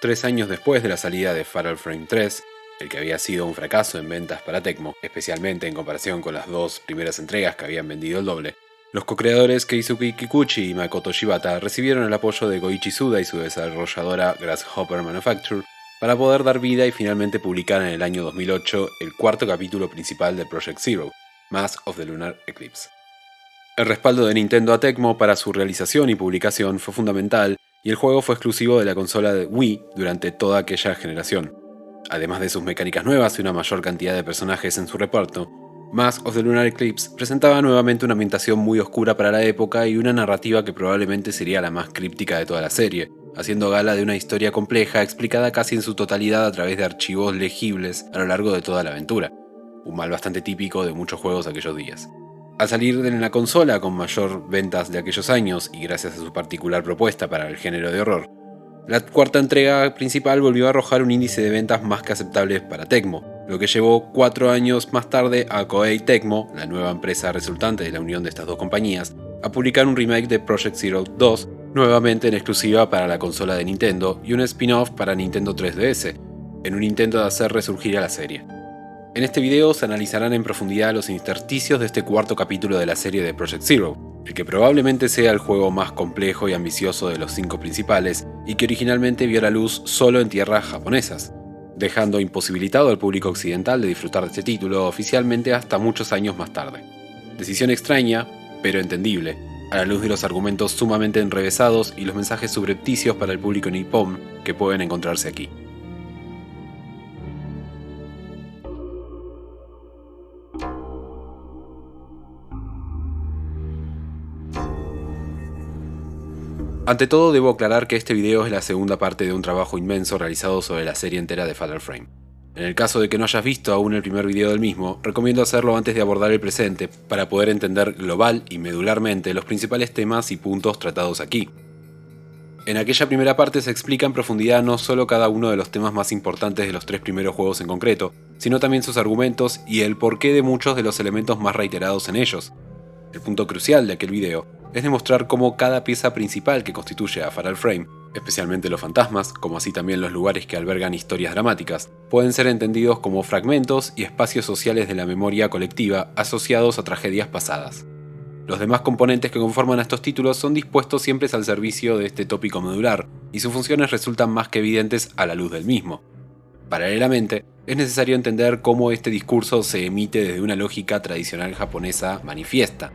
3 años después de la salida de Fatal Frame 3, el que había sido un fracaso en ventas para Tecmo, especialmente en comparación con las dos primeras entregas que habían vendido el doble, los co-creadores Keisuke Kikuchi y Makoto Shibata recibieron el apoyo de Goichi Suda y su desarrolladora Grasshopper Manufacture para poder dar vida y finalmente publicar en el año 2008 el cuarto capítulo principal de Project Zero, Mask of the Lunar Eclipse. El respaldo de Nintendo a Tecmo para su realización y publicación fue fundamental, y el juego fue exclusivo de la consola de Wii durante toda aquella generación. Además de sus mecánicas nuevas y una mayor cantidad de personajes en su reparto, Mask of the Lunar Eclipse presentaba nuevamente una ambientación muy oscura para la época y una narrativa que probablemente sería la más críptica de toda la serie, haciendo gala de una historia compleja explicada casi en su totalidad a través de archivos legibles a lo largo de toda la aventura, un mal bastante típico de muchos juegos de aquellos días. Al salir de la consola con mayor ventas de aquellos años y gracias a su particular propuesta para el género de horror, la cuarta entrega principal volvió a arrojar un índice de ventas más que aceptable para Tecmo, lo que llevó 4 años más tarde a Koei Tecmo, la nueva empresa resultante de la unión de estas dos compañías, a publicar un remake de Project Zero 2, nuevamente en exclusiva para la consola de Nintendo y un spin-off para Nintendo 3DS, en un intento de hacer resurgir a la serie. En este video se analizarán en profundidad los intersticios de este cuarto capítulo de la serie de Project Zero, el que probablemente sea el juego más complejo y ambicioso de los 5 principales y que originalmente vio la luz solo en tierras japonesas, dejando imposibilitado al público occidental de disfrutar de este título oficialmente hasta muchos años más tarde. Decisión extraña, pero entendible, a la luz de los argumentos sumamente enrevesados y los mensajes subrepticios para el público nipón que pueden encontrarse aquí. Ante todo, debo aclarar que este video es la segunda parte de un trabajo inmenso realizado sobre la serie entera de Fatal Frame. En el caso de que no hayas visto aún el primer video del mismo, recomiendo hacerlo antes de abordar el presente para poder entender global y medularmente los principales temas y puntos tratados aquí. En aquella primera parte se explica en profundidad no solo cada uno de los temas más importantes de los 3 primeros juegos en concreto, sino también sus argumentos y el porqué de muchos de los elementos más reiterados en ellos. El punto crucial de aquel video es demostrar cómo cada pieza principal que constituye a Fatal Frame, especialmente los fantasmas, como así también los lugares que albergan historias dramáticas, pueden ser entendidos como fragmentos y espacios sociales de la memoria colectiva asociados a tragedias pasadas. Los demás componentes que conforman a estos títulos son dispuestos siempre al servicio de este tópico medular, y sus funciones resultan más que evidentes a la luz del mismo. Paralelamente, es necesario entender cómo este discurso se emite desde una lógica tradicional japonesa manifiesta,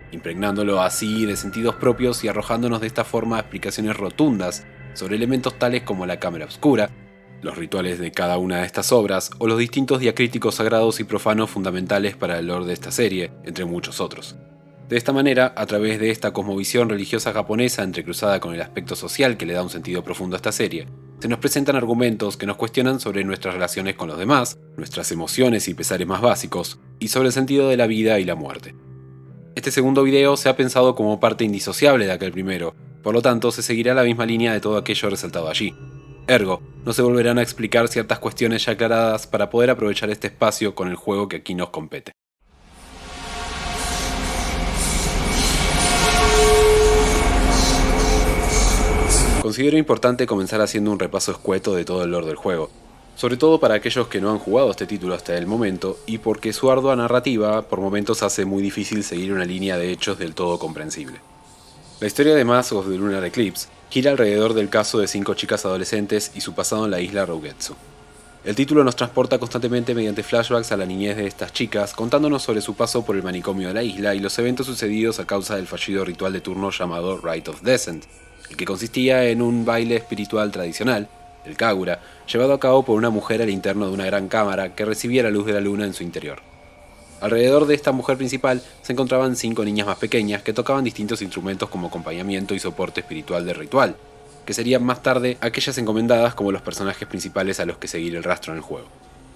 impregnándolo así de sentidos propios y arrojándonos de esta forma explicaciones rotundas sobre elementos tales como la cámara oscura, los rituales de cada una de estas obras o los distintos diacríticos sagrados y profanos fundamentales para el lore de esta serie, entre muchos otros. De esta manera, a través de esta cosmovisión religiosa japonesa entrecruzada con el aspecto social que le da un sentido profundo a esta serie, se nos presentan argumentos que nos cuestionan sobre nuestras relaciones con los demás, nuestras emociones y pesares más básicos, y sobre el sentido de la vida y la muerte. Este segundo video se ha pensado como parte indisociable de aquel primero, por lo tanto se seguirá la misma línea de todo aquello resaltado allí. Ergo, no se volverán a explicar ciertas cuestiones ya aclaradas para poder aprovechar este espacio con el juego que aquí nos compete. Considero importante comenzar haciendo un repaso escueto de todo el lore del juego, sobre todo para aquellos que no han jugado este título hasta el momento y porque su ardua narrativa por momentos hace muy difícil seguir una línea de hechos del todo comprensible. La historia de Mask of the Lunar Eclipse gira alrededor del caso de 5 chicas adolescentes y su pasado en la isla Rougetsu. El título nos transporta constantemente mediante flashbacks a la niñez de estas chicas, contándonos sobre su paso por el manicomio de la isla y los eventos sucedidos a causa del fallido ritual de turno llamado Rite of Descent, el que consistía en un baile espiritual tradicional, el Kagura, llevado a cabo por una mujer al interno de una gran cámara que recibía la luz de la luna en su interior. Alrededor de esta mujer principal se encontraban 5 niñas más pequeñas que tocaban distintos instrumentos como acompañamiento y soporte espiritual del ritual, que serían más tarde aquellas encomendadas como los personajes principales a los que seguir el rastro en el juego.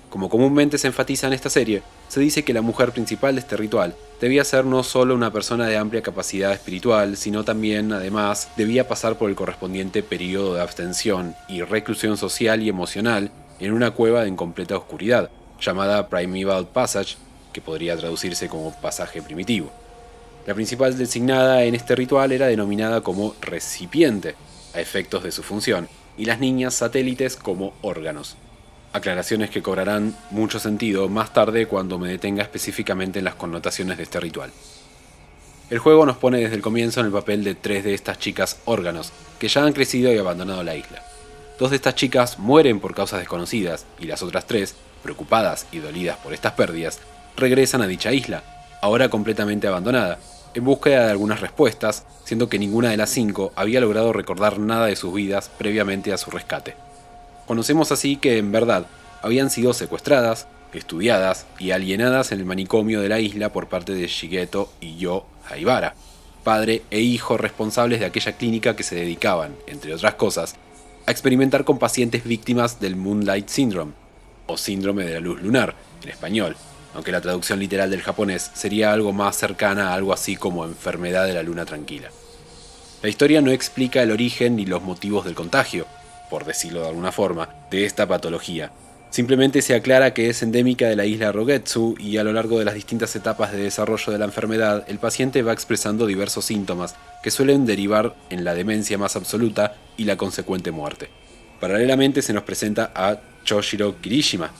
Como comúnmente se enfatiza en esta serie, se dice que la mujer principal de este ritual debía ser no solo una persona de amplia capacidad espiritual, sino también, además, debía pasar por el correspondiente periodo de abstención y reclusión social y emocional en una cueva en completa oscuridad, llamada Primeval Passage, que podría traducirse como pasaje primitivo. La principal designada en este ritual era denominada como recipiente, a efectos de su función, y las niñas satélites como órganos. Aclaraciones que cobrarán mucho sentido más tarde cuando me detenga específicamente en las connotaciones de este ritual. El juego nos pone desde el comienzo en el papel de 3 de estas chicas órganos, que ya han crecido y abandonado la isla. 2 de estas chicas mueren por causas desconocidas, y las otras 3, preocupadas y dolidas por estas pérdidas, regresan a dicha isla, ahora completamente abandonada, en búsqueda de algunas respuestas, siendo que ninguna de las 5 había logrado recordar nada de sus vidas previamente a su rescate. Conocemos así que, en verdad, habían sido secuestradas, estudiadas y alienadas en el manicomio de la isla por parte de Shigeto y Yo Haibara, padre e hijo responsables de aquella clínica que se dedicaban, entre otras cosas, a experimentar con pacientes víctimas del Moonlight Syndrome, o síndrome de la luz lunar, en español, aunque la traducción literal del japonés sería algo más cercana a algo así como enfermedad de la luna tranquila. La historia no explica el origen ni los motivos del contagio, por decirlo de alguna forma, de esta patología. Simplemente se aclara que es endémica de la isla Rogetsu y a lo largo de las distintas etapas de desarrollo de la enfermedad, el paciente va expresando diversos síntomas que suelen derivar en la demencia más absoluta y la consecuente muerte. Paralelamente se nos presenta a Choshiro Kirishima,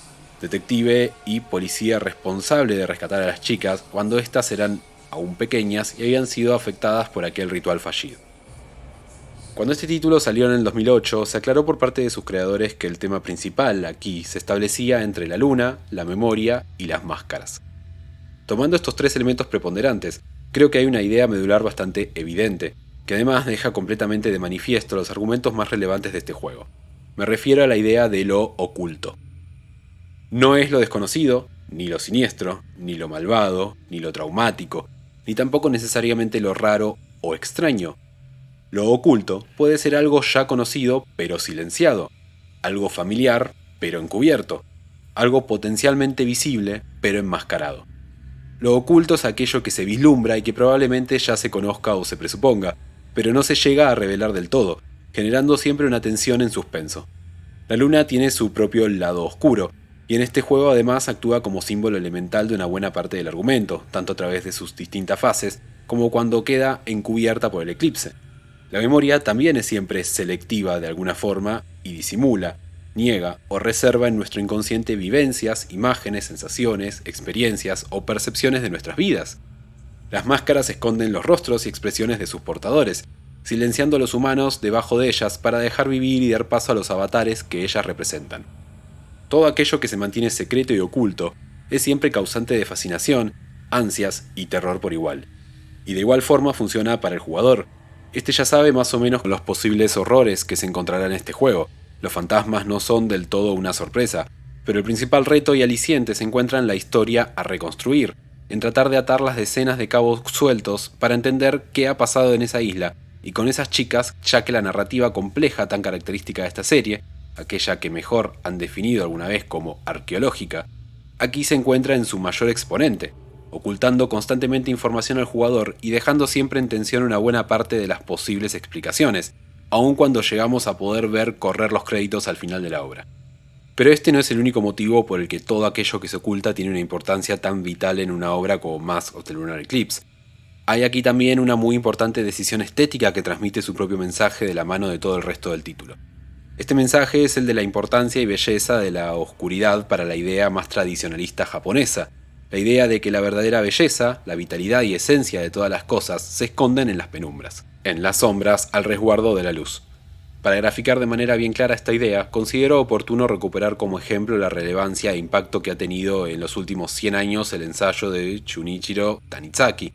detective y policía responsable de rescatar a las chicas cuando éstas eran aún pequeñas y habían sido afectadas por aquel ritual fallido. Cuando este título salió en el 2008, se aclaró por parte de sus creadores que el tema principal aquí se establecía entre la luna, la memoria y las máscaras. Tomando estos 3 elementos preponderantes, creo que hay una idea medular bastante evidente, que además deja completamente de manifiesto los argumentos más relevantes de este juego. Me refiero a la idea de lo oculto. No es lo desconocido, ni lo siniestro, ni lo malvado, ni lo traumático, ni tampoco necesariamente lo raro o extraño. Lo oculto puede ser algo ya conocido pero silenciado, algo familiar pero encubierto, algo potencialmente visible pero enmascarado. Lo oculto es aquello que se vislumbra y que probablemente ya se conozca o se presuponga, pero no se llega a revelar del todo, generando siempre una tensión en suspenso. La luna tiene su propio lado oscuro, y en este juego además actúa como símbolo elemental de una buena parte del argumento, tanto a través de sus distintas fases, como cuando queda encubierta por el eclipse. La memoria también es siempre selectiva de alguna forma y disimula, niega o reserva en nuestro inconsciente vivencias, imágenes, sensaciones, experiencias o percepciones de nuestras vidas. Las máscaras esconden los rostros y expresiones de sus portadores, silenciando a los humanos debajo de ellas para dejar vivir y dar paso a los avatares que ellas representan. Todo aquello que se mantiene secreto y oculto es siempre causante de fascinación, ansias y terror por igual. Y de igual forma funciona para el jugador. Este ya sabe más o menos los posibles horrores que se encontrarán en este juego. Los fantasmas no son del todo una sorpresa, pero el principal reto y aliciente se encuentra en la historia a reconstruir, en tratar de atar las decenas de cabos sueltos para entender qué ha pasado en esa isla y con esas chicas, ya que la narrativa compleja tan característica de esta serie, aquella que mejor han definido alguna vez como arqueológica, aquí se encuentra en su mayor exponente, ocultando constantemente información al jugador y dejando siempre en tensión una buena parte de las posibles explicaciones, aun cuando llegamos a poder ver correr los créditos al final de la obra. Pero este no es el único motivo por el que todo aquello que se oculta tiene una importancia tan vital en una obra como Mask of the Lunar Eclipse. Hay aquí también una muy importante decisión estética que transmite su propio mensaje de la mano de todo el resto del título. Este mensaje es el de la importancia y belleza de la oscuridad para la idea más tradicionalista japonesa, la idea de que la verdadera belleza, la vitalidad y esencia de todas las cosas se esconden en las penumbras, en las sombras al resguardo de la luz. Para graficar de manera bien clara esta idea, considero oportuno recuperar como ejemplo la relevancia e impacto que ha tenido en los últimos 100 años el ensayo de Shunichiro Tanizaki,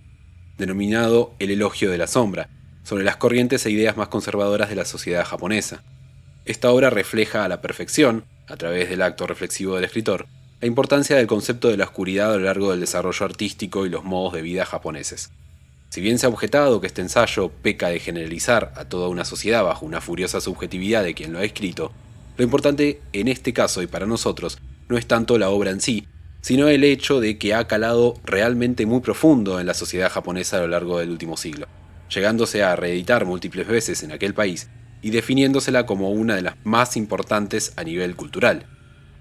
denominado El elogio de la sombra, sobre las corrientes e ideas más conservadoras de la sociedad japonesa. Esta obra refleja a la perfección, a través del acto reflexivo del escritor, la importancia del concepto de la oscuridad a lo largo del desarrollo artístico y los modos de vida japoneses. Si bien se ha objetado que este ensayo peca de generalizar a toda una sociedad bajo una furiosa subjetividad de quien lo ha escrito, lo importante en este caso y para nosotros no es tanto la obra en sí, sino el hecho de que ha calado realmente muy profundo en la sociedad japonesa a lo largo del último siglo, llegándose a reeditar múltiples veces en aquel país y definiéndosela como una de las más importantes a nivel cultural.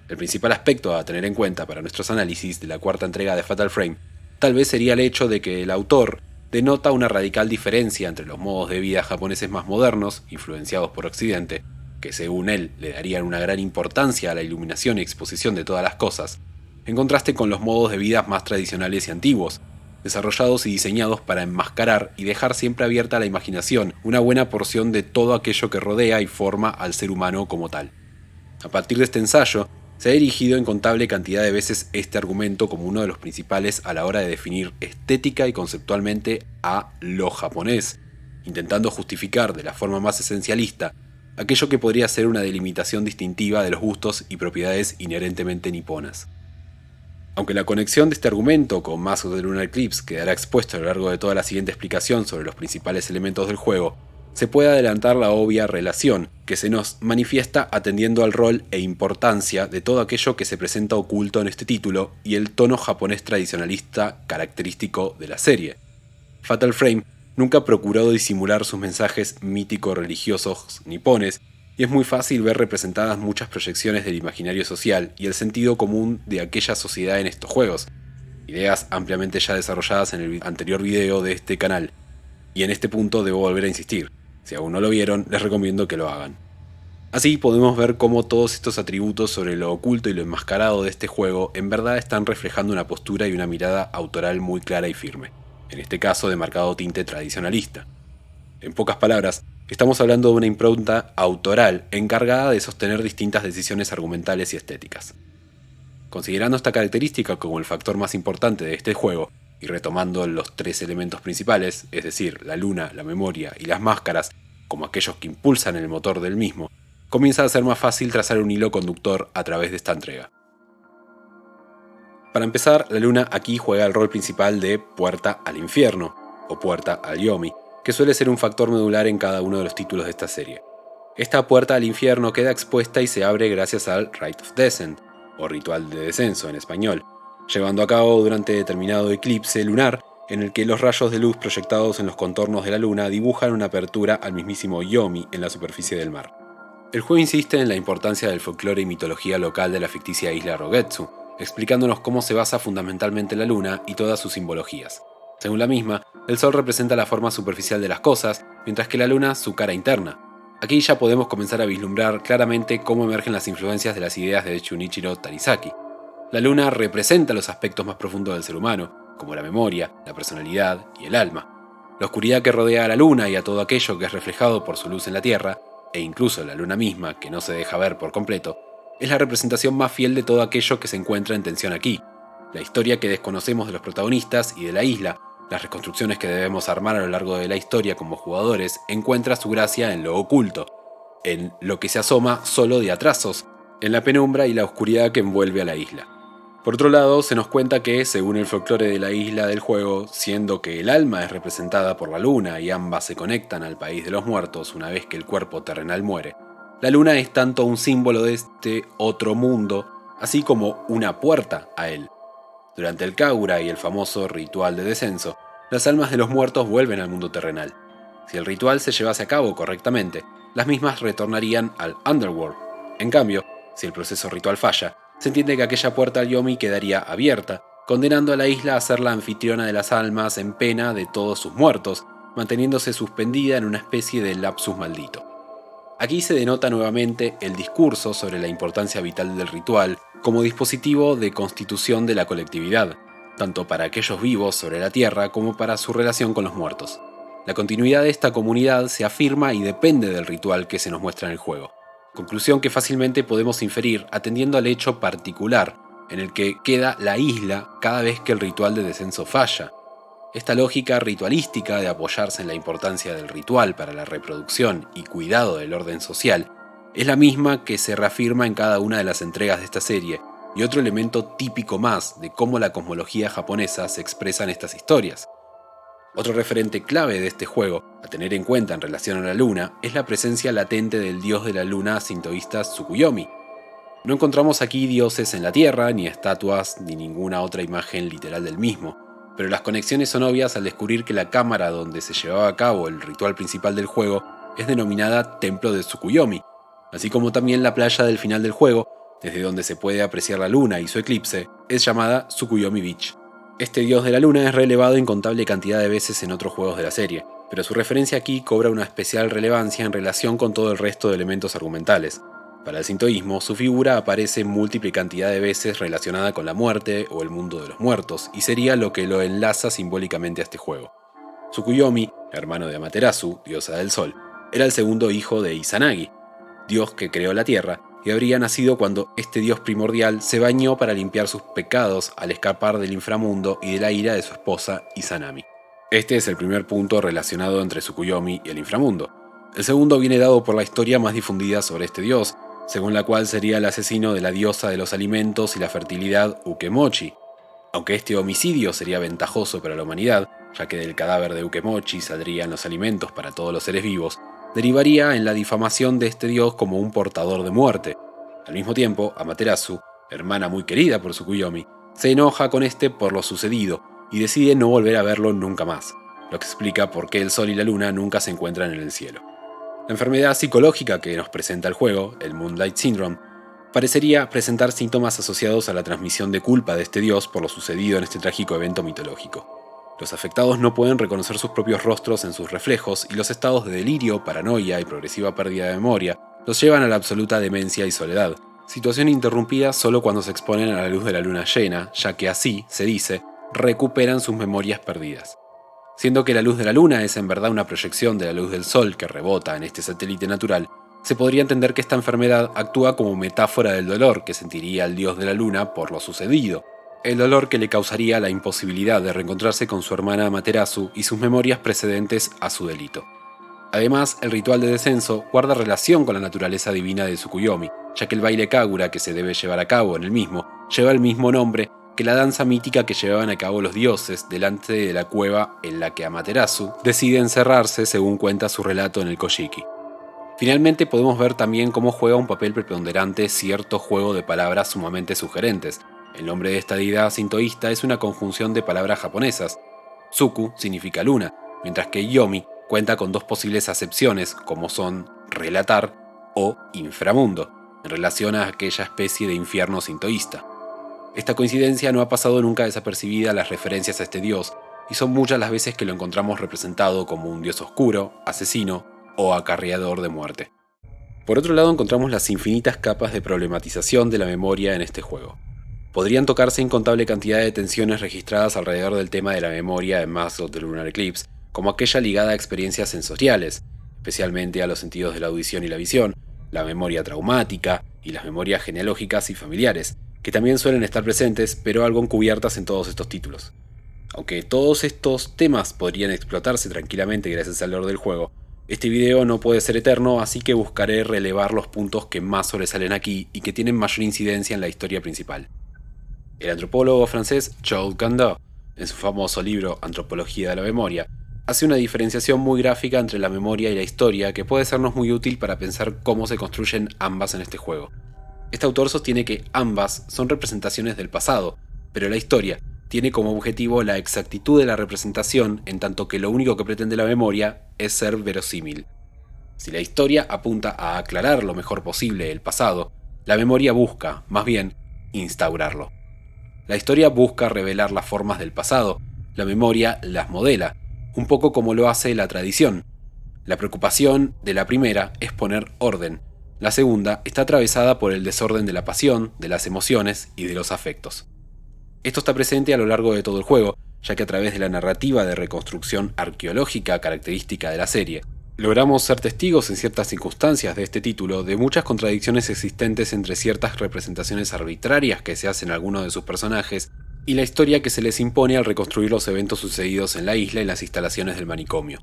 El principal aspecto a tener en cuenta para nuestros análisis de la cuarta entrega de Fatal Frame tal vez sería el hecho de que el autor denota una radical diferencia entre los modos de vida japoneses más modernos, influenciados por Occidente, que según él le darían una gran importancia a la iluminación y exposición de todas las cosas, en contraste con los modos de vida más tradicionales y antiguos, desarrollados y diseñados para enmascarar y dejar siempre abierta a la imaginación una buena porción de todo aquello que rodea y forma al ser humano como tal. A partir de este ensayo, se ha dirigido incontable cantidad de veces este argumento como uno de los principales a la hora de definir estética y conceptualmente a lo japonés, intentando justificar de la forma más esencialista aquello que podría ser una delimitación distintiva de los gustos y propiedades inherentemente niponas. Aunque la conexión de este argumento con Mask of the Lunar Eclipse quedará expuesto a lo largo de toda la siguiente explicación sobre los principales elementos del juego, se puede adelantar la obvia relación que se nos manifiesta atendiendo al rol e importancia de todo aquello que se presenta oculto en este título y el tono japonés tradicionalista característico de la serie. Fatal Frame nunca procuró disimular sus mensajes mítico-religiosos nipones, y es muy fácil ver representadas muchas proyecciones del imaginario social y el sentido común de aquella sociedad en estos juegos, ideas ampliamente ya desarrolladas en el anterior video de este canal. Y en este punto debo volver a insistir, si aún no lo vieron, les recomiendo que lo hagan. Así podemos ver cómo todos estos atributos sobre lo oculto y lo enmascarado de este juego en verdad están reflejando una postura y una mirada autoral muy clara y firme, en este caso de marcado tinte tradicionalista. En pocas palabras, estamos hablando de una impronta autoral encargada de sostener distintas decisiones argumentales y estéticas. Considerando esta característica como el factor más importante de este juego, y retomando los tres elementos principales, es decir, la luna, la memoria y las máscaras, como aquellos que impulsan el motor del mismo, comienza a ser más fácil trazar un hilo conductor a través de esta entrega. Para empezar, la luna aquí juega el rol principal de puerta al infierno, o puerta al Yomi, que suele ser un factor medular en cada uno de los títulos de esta serie. Esta puerta al infierno queda expuesta y se abre gracias al Rite of Descent, o ritual de descenso en español, llevando a cabo durante determinado eclipse lunar en el que los rayos de luz proyectados en los contornos de la luna dibujan una apertura al mismísimo Yomi en la superficie del mar. El juego insiste en la importancia del folclore y mitología local de la ficticia isla Rogetsu, explicándonos cómo se basa fundamentalmente la luna y todas sus simbologías. Según la misma, el sol representa la forma superficial de las cosas, mientras que la luna su cara interna. Aquí ya podemos comenzar a vislumbrar claramente cómo emergen las influencias de las ideas de Shunichiro Tanisaki. La luna representa los aspectos más profundos del ser humano, como la memoria, la personalidad y el alma. La oscuridad que rodea a la luna y a todo aquello que es reflejado por su luz en la Tierra, e incluso la luna misma, que no se deja ver por completo, es la representación más fiel de todo aquello que se encuentra en tensión aquí. La historia que desconocemos de los protagonistas y de la isla, las reconstrucciones que debemos armar a lo largo de la historia como jugadores, encuentra su gracia en lo oculto, en lo que se asoma solo de atrasos, en la penumbra y la oscuridad que envuelve a la isla. Por otro lado, se nos cuenta que, según el folclore de la isla del juego, siendo que el alma es representada por la luna y ambas se conectan al país de los muertos una vez que el cuerpo terrenal muere, la luna es tanto un símbolo de este otro mundo, así como una puerta a él. Durante el Kagura y el famoso ritual de descenso, las almas de los muertos vuelven al mundo terrenal. Si el ritual se llevase a cabo correctamente, las mismas retornarían al Underworld. En cambio, si el proceso ritual falla, se entiende que aquella puerta al Yomi quedaría abierta, condenando a la isla a ser la anfitriona de las almas en pena de todos sus muertos, manteniéndose suspendida en una especie de lapsus maldito. Aquí se denota nuevamente el discurso sobre la importancia vital del ritual como dispositivo de constitución de la colectividad, tanto para aquellos vivos sobre la Tierra como para su relación con los muertos. La continuidad de esta comunidad se afirma y depende del ritual que se nos muestra en el juego. Conclusión que fácilmente podemos inferir atendiendo al hecho particular en el que queda la isla cada vez que el ritual de descenso falla. Esta lógica ritualística de apoyarse en la importancia del ritual para la reproducción y cuidado del orden social es la misma que se reafirma en cada una de las entregas de esta serie, y otro elemento típico más de cómo la cosmología japonesa se expresa en estas historias. Otro referente clave de este juego, a tener en cuenta en relación a la luna, es la presencia latente del dios de la luna sintoísta Tsukuyomi. No encontramos aquí dioses en la Tierra, ni estatuas, ni ninguna otra imagen literal del mismo, pero las conexiones son obvias al descubrir que la cámara donde se llevaba a cabo el ritual principal del juego es denominada Templo de Tsukuyomi, así como también la playa del final del juego, desde donde se puede apreciar la luna y su eclipse, es llamada Tsukuyomi Beach. Este dios de la luna es relevado incontable cantidad de veces en otros juegos de la serie, pero su referencia aquí cobra una especial relevancia en relación con todo el resto de elementos argumentales. Para el sintoísmo, su figura aparece múltiple cantidad de veces relacionada con la muerte o el mundo de los muertos, y sería lo que lo enlaza simbólicamente a este juego. Tsukuyomi, hermano de Amaterasu, diosa del sol, era el segundo hijo de Izanagi, dios que creó la tierra, y habría nacido cuando este dios primordial se bañó para limpiar sus pecados al escapar del inframundo y de la ira de su esposa Izanami. Este es el primer punto relacionado entre Tsukuyomi y el inframundo. El segundo viene dado por la historia más difundida sobre este dios, según la cual sería el asesino de la diosa de los alimentos y la fertilidad Ukemochi. Aunque este homicidio sería ventajoso para la humanidad, ya que del cadáver de Ukemochi saldrían los alimentos para todos los seres vivos, derivaría en la difamación de este dios como un portador de muerte. Al mismo tiempo, Amaterasu, hermana muy querida por Tsukuyomi, se enoja con este por lo sucedido y decide no volver a verlo nunca más, lo que explica por qué el sol y la luna nunca se encuentran en el cielo. La enfermedad psicológica que nos presenta el juego, el Moonlight Syndrome, parecería presentar síntomas asociados a la transmisión de culpa de este dios por lo sucedido en este trágico evento mitológico. Los afectados no pueden reconocer sus propios rostros en sus reflejos y los estados de delirio, paranoia y progresiva pérdida de memoria los llevan a la absoluta demencia y soledad, situación interrumpida solo cuando se exponen a la luz de la luna llena, ya que así, se dice, recuperan sus memorias perdidas. Siendo que la luz de la luna es en verdad una proyección de la luz del sol que rebota en este satélite natural, se podría entender que esta enfermedad actúa como metáfora del dolor que sentiría el dios de la luna por lo sucedido, el dolor que le causaría la imposibilidad de reencontrarse con su hermana Amaterasu y sus memorias precedentes a su delito. Además, el ritual de descenso guarda relación con la naturaleza divina de Tsukuyomi, ya que el baile Kagura que se debe llevar a cabo en el mismo lleva el mismo nombre que la danza mítica que llevaban a cabo los dioses delante de la cueva en la que Amaterasu decide encerrarse según cuenta su relato en el Kojiki. Finalmente podemos ver también cómo juega un papel preponderante cierto juego de palabras sumamente sugerentes. El nombre de esta deidad sintoísta es una conjunción de palabras japonesas. Tsuku significa luna, mientras que Yomi cuenta con dos posibles acepciones como son relatar o inframundo, en relación a aquella especie de infierno sintoísta. Esta coincidencia no ha pasado nunca desapercibida a las referencias a este dios, y son muchas las veces que lo encontramos representado como un dios oscuro, asesino o acarreador de muerte. Por otro lado, encontramos las infinitas capas de problematización de la memoria en este juego. Podrían tocarse incontable cantidad de tensiones registradas alrededor del tema de la memoria en Mask of the Lunar Eclipse, como aquella ligada a experiencias sensoriales, especialmente a los sentidos de la audición y la visión, la memoria traumática y las memorias genealógicas y familiares, que también suelen estar presentes, pero algo encubiertas en todos estos títulos. Aunque todos estos temas podrían explotarse tranquilamente gracias al lore del juego, este video no puede ser eterno, así que buscaré relevar los puntos que más sobresalen aquí y que tienen mayor incidencia en la historia principal. El antropólogo francés Charles Gandeau, en su famoso libro Antropología de la Memoria, hace una diferenciación muy gráfica entre la memoria y la historia que puede sernos muy útil para pensar cómo se construyen ambas en este juego. Este autor sostiene que ambas son representaciones del pasado, pero la historia tiene como objetivo la exactitud de la representación, en tanto que lo único que pretende la memoria es ser verosímil. Si la historia apunta a aclarar lo mejor posible el pasado, la memoria busca, más bien, instaurarlo. La historia busca revelar las formas del pasado, la memoria las modela, un poco como lo hace la tradición. La preocupación de la primera es poner orden, la segunda está atravesada por el desorden de la pasión, de las emociones y de los afectos. Esto está presente a lo largo de todo el juego, ya que a través de la narrativa de reconstrucción arqueológica característica de la serie, logramos ser testigos en ciertas circunstancias de este título de muchas contradicciones existentes entre ciertas representaciones arbitrarias que se hacen a algunos de sus personajes y la historia que se les impone al reconstruir los eventos sucedidos en la isla y las instalaciones del manicomio.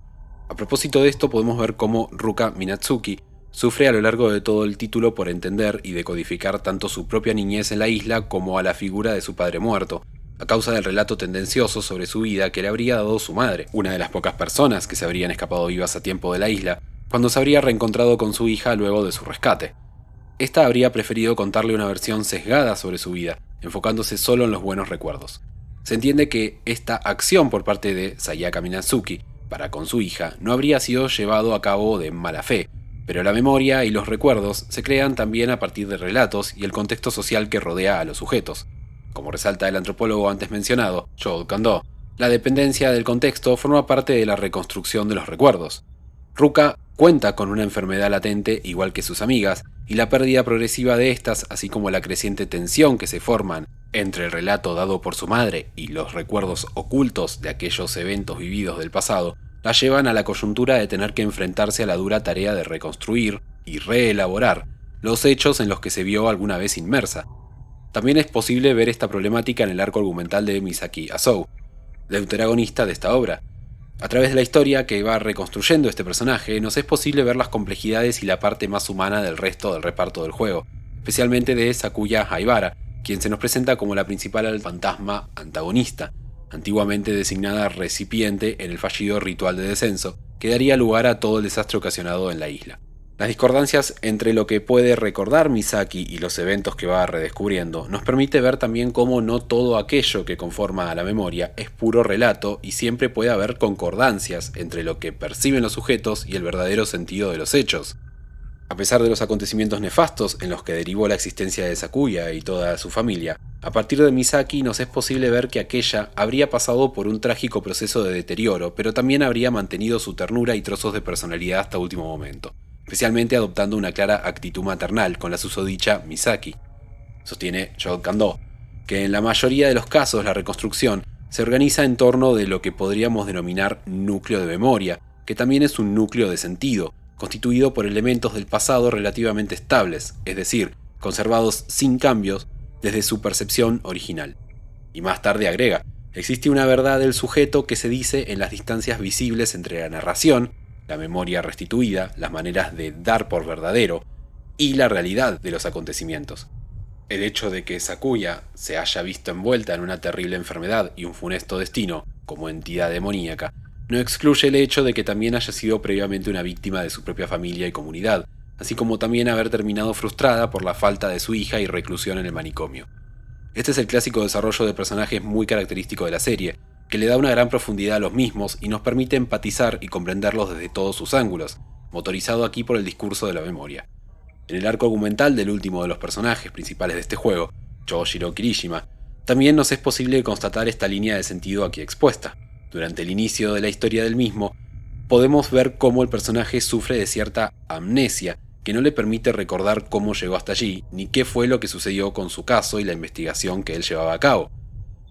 A propósito de esto, podemos ver cómo Ruka Minatsuki sufre a lo largo de todo el título por entender y decodificar tanto su propia niñez en la isla como a la figura de su padre muerto, a causa del relato tendencioso sobre su vida que le habría dado su madre, una de las pocas personas que se habrían escapado vivas a tiempo de la isla, cuando se habría reencontrado con su hija luego de su rescate. Esta habría preferido contarle una versión sesgada sobre su vida, enfocándose solo en los buenos recuerdos. Se entiende que esta acción por parte de Sayaka Minatsuki para con su hija no habría sido llevado a cabo de mala fe, pero la memoria y los recuerdos se crean también a partir de relatos y el contexto social que rodea a los sujetos. Como resalta el antropólogo antes mencionado, Joel Gandeau, La dependencia del contexto forma parte de la reconstrucción de los recuerdos. Ruka cuenta con una enfermedad latente igual que sus amigas, y la pérdida progresiva de estas, así como la creciente tensión que se forman entre el relato dado por su madre y los recuerdos ocultos de aquellos eventos vividos del pasado, la llevan a la coyuntura de tener que enfrentarse a la dura tarea de reconstruir y reelaborar los hechos en los que se vio alguna vez inmersa. También es posible ver esta problemática en el arco argumental de Misaki Asou, deuteragonista de esta obra. A través de la historia que va reconstruyendo este personaje, nos es posible ver las complejidades y la parte más humana del resto del reparto del juego, especialmente de Sakuya Haibara, quien se nos presenta como la principal fantasma antagonista, antiguamente designada recipiente en el fallido ritual de descenso, que daría lugar a todo el desastre ocasionado en la isla. Las discordancias entre lo que puede recordar Misaki y los eventos que va redescubriendo nos permite ver también cómo no todo aquello que conforma a la memoria es puro relato y siempre puede haber concordancias entre lo que perciben los sujetos y el verdadero sentido de los hechos. A pesar de los acontecimientos nefastos en los que derivó la existencia de Sakuya y toda su familia, a partir de Misaki nos es posible ver que aquella habría pasado por un trágico proceso de deterioro, pero también habría mantenido su ternura y trozos de personalidad hasta último momento, especialmente adoptando una clara actitud maternal con la susodicha Misaki. Sostiene Joe Kando, que en la mayoría de los casos la reconstrucción se organiza en torno de lo que podríamos denominar núcleo de memoria, que también es un núcleo de sentido, constituido por elementos del pasado relativamente estables, es decir, conservados sin cambios desde su percepción original. Y más tarde agrega, existe una verdad del sujeto que se dice en las distancias visibles entre la narración, la memoria restituida, las maneras de dar por verdadero, y la realidad de los acontecimientos. El hecho de que Sakuya se haya visto envuelta en una terrible enfermedad y un funesto destino, como entidad demoníaca, no excluye el hecho de que también haya sido previamente una víctima de su propia familia y comunidad, así como también haber terminado frustrada por la falta de su hija y reclusión en el manicomio. Este es el clásico desarrollo de personajes muy característico de la serie, que le da una gran profundidad a los mismos y nos permite empatizar y comprenderlos desde todos sus ángulos, motorizado aquí por el discurso de la memoria. En el arco argumental del último de los personajes principales de este juego, Chōshiro Kirishima, también nos es posible constatar esta línea de sentido aquí expuesta. Durante el inicio de la historia del mismo, podemos ver cómo el personaje sufre de cierta amnesia que no le permite recordar cómo llegó hasta allí, ni qué fue lo que sucedió con su caso y la investigación que él llevaba a cabo.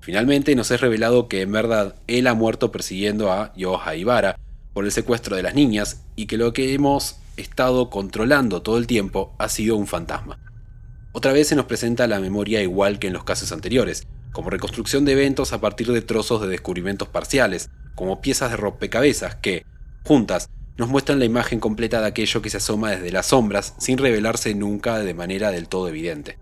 Finalmente nos es revelado que en verdad él ha muerto persiguiendo a Yo Haibara por el secuestro de las niñas y que lo que hemos estado controlando todo el tiempo ha sido un fantasma. Otra vez se nos presenta la memoria igual que en los casos anteriores, como reconstrucción de eventos a partir de trozos de descubrimientos parciales, como piezas de rompecabezas que, juntas, nos muestran la imagen completa de aquello que se asoma desde las sombras sin revelarse nunca de manera del todo evidente.